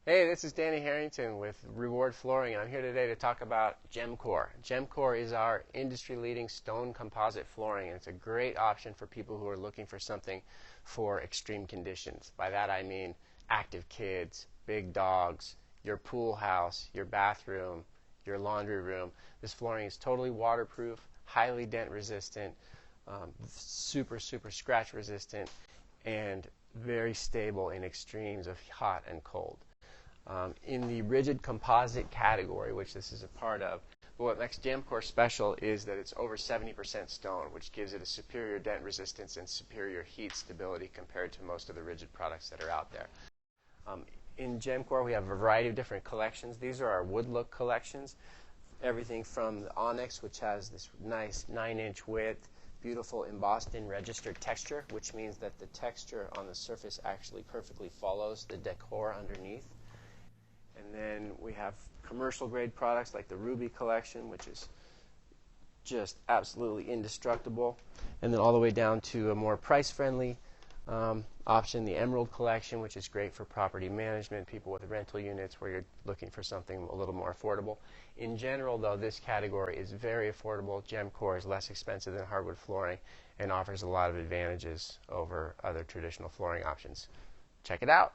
Hey, this is Danny Harrington with Reward Flooring, and I'm here today to talk about Gemcore. Gemcore is our industry-leading stone composite flooring, and it's a great option for people who are looking for something for extreme conditions. By that I mean active kids, big dogs, your pool house, your bathroom, your laundry room. This flooring is totally waterproof, highly dent resistant, super scratch resistant, and very stable in extremes of hot and cold. In the rigid composite category, which this is a part of. But what makes Gemcore special is that it's over 70% stone, which gives it a superior dent resistance and superior heat stability compared to most of the rigid products that are out there. In Gemcore, we have a variety of different collections. These are our wood look collections. Everything from the onyx, which has this nice 9-inch width, beautiful embossed in registered texture, which means that the texture on the surface actually perfectly follows the decor underneath. And then we have commercial grade products like the Ruby collection, which is just absolutely indestructible. And then all the way down to a more price friendly option, the Emerald collection, which is great for property management, people with rental units where you're looking for something a little more affordable. In general, though, this category is very affordable. Gemcore is less expensive than hardwood flooring and offers a lot of advantages over other traditional flooring options. Check it out.